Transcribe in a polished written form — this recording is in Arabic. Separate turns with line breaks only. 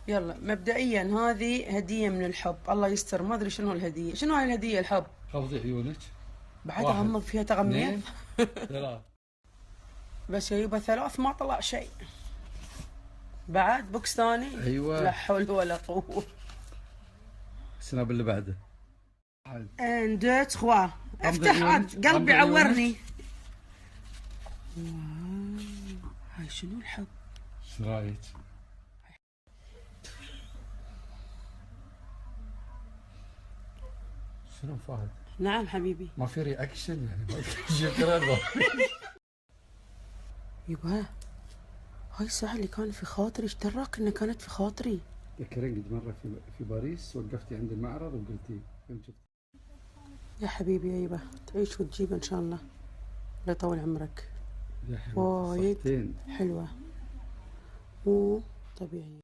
يلا مبدئيا هذه هدية من الحب، الله يستر، ما ادري شنو الهدية، شنو هاي الهدية الحب؟
غضي عيونك.
بعد
واحد،
اغمض فيها تغميض.
اثنين، ثلاث.
بس يبا ثلاث ما طلع شيء. بعد بوكس ثاني.
ايوه.
لا حول ولا قوة.
السناب اللي بعده. واحد.
ان دو تخوا. افتح
عيونك.
قلبي
غمضي عيونك.
عورني. هاي شنو الحب؟
ايش رايك؟ شنو فهد؟
نعم حبيبي.
ما في رياكشن يعني، ما في شكرا.
يبا هاي الساعة اللي كان في خاطري، ايش دراك انها كانت في خاطري؟
تذكرين قد مرة في باريس وقفتي عند المعرض وقلتي يوم شفت.
يا حبيبي يا يبا تعيش وتجيب ان شاء الله، الله يطول عمرك.
يا حبيبتي
وايد
صحتين.
حلوة مو طبيعية.